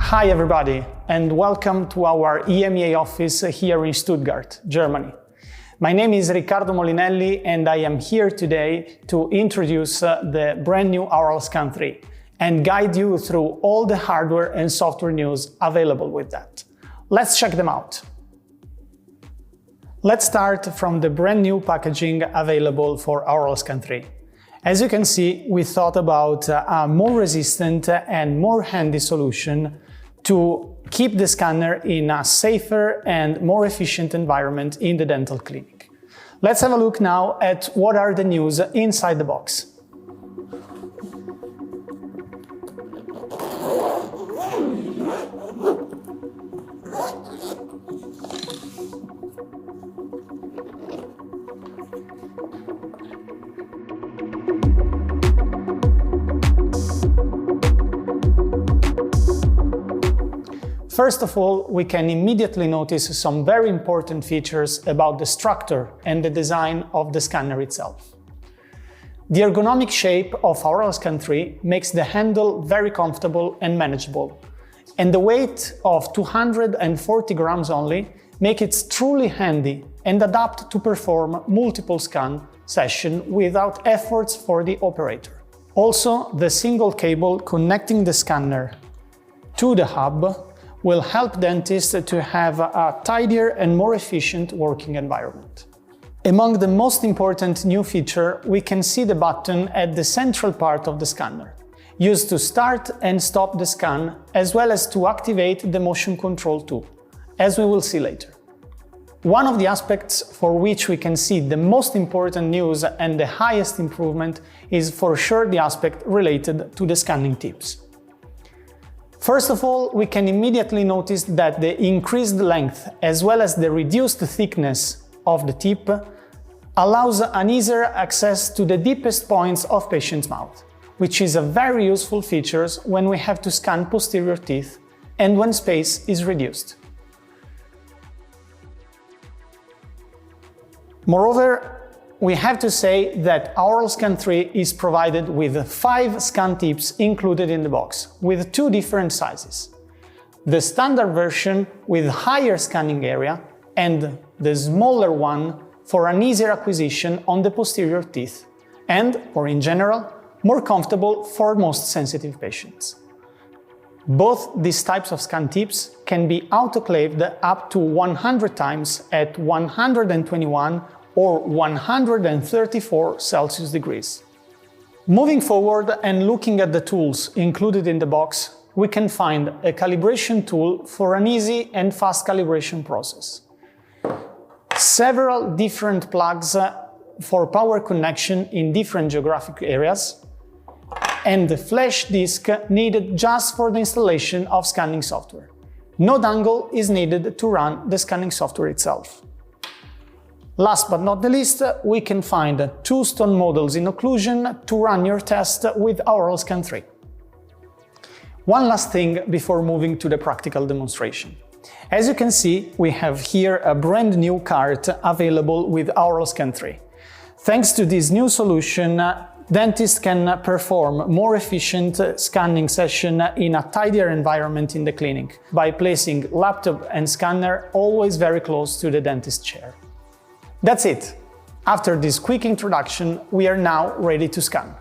Hi everybody, and welcome to our EMEA office here in Stuttgart, Germany. My name is Riccardo Molinelli and I am here today to introduce the brand new Aoralscan 3 and guide you through all the hardware and software news available with that. Let's check them out. Let's start from the brand new packaging available for Aoralscan 3. As you can see, we thought about a more resistant and more handy solution to keep the scanner in a safer and more efficient environment in the dental clinic. Let's have a look now at what are the news inside the box. First of all, we can immediately notice some very important features about the structure and the design of the scanner itself. The ergonomic shape of Aoralscan 3 makes the handle very comfortable and manageable, and the weight of 240 grams only makes it truly handy and adapt to perform multiple scan sessions without efforts for the operator. Also, the single cable connecting the scanner to the hub will help dentists to have a tidier and more efficient working environment. Among the most important new feature, we can see the button at the central part of the scanner, used to start and stop the scan, as well as to activate the motion control tool, as we will see later. One of the aspects for which we can see the most important news and the highest improvement is for sure the aspect related to the scanning tips. First of all, we can immediately notice that the increased length as well as the reduced thickness of the tip allows an easier access to the deepest points of patient's mouth, which is a very useful feature when we have to scan posterior teeth and when space is reduced. Moreover, we have to say that Aoralscan 3 is provided with 5 scan tips included in the box, with 2 different sizes. The standard version with higher scanning area and the smaller one for an easier acquisition on the posterior teeth and, or in general, more comfortable for most sensitive patients. Both these types of scan tips can be autoclaved up to 100 times at 121 or 134 Celsius degrees. Moving forward and looking at the tools included in the box, we can find a calibration tool for an easy and fast calibration process. Several different plugs for power connection in different geographic areas, and the flash disk needed just for the installation of scanning software. No dongle is needed to run the scanning software itself. Last but not the least, we can find 2 stone models in occlusion to run your test with Aoralscan 3. One last thing before moving to the practical demonstration. As you can see, we have here a brand new cart available with Aoralscan 3. Thanks to this new solution, dentists can perform more efficient scanning session in a tidier environment in the clinic by placing laptop and scanner always very close to the dentist chair. That's it. After this quick introduction, we are now ready to scan.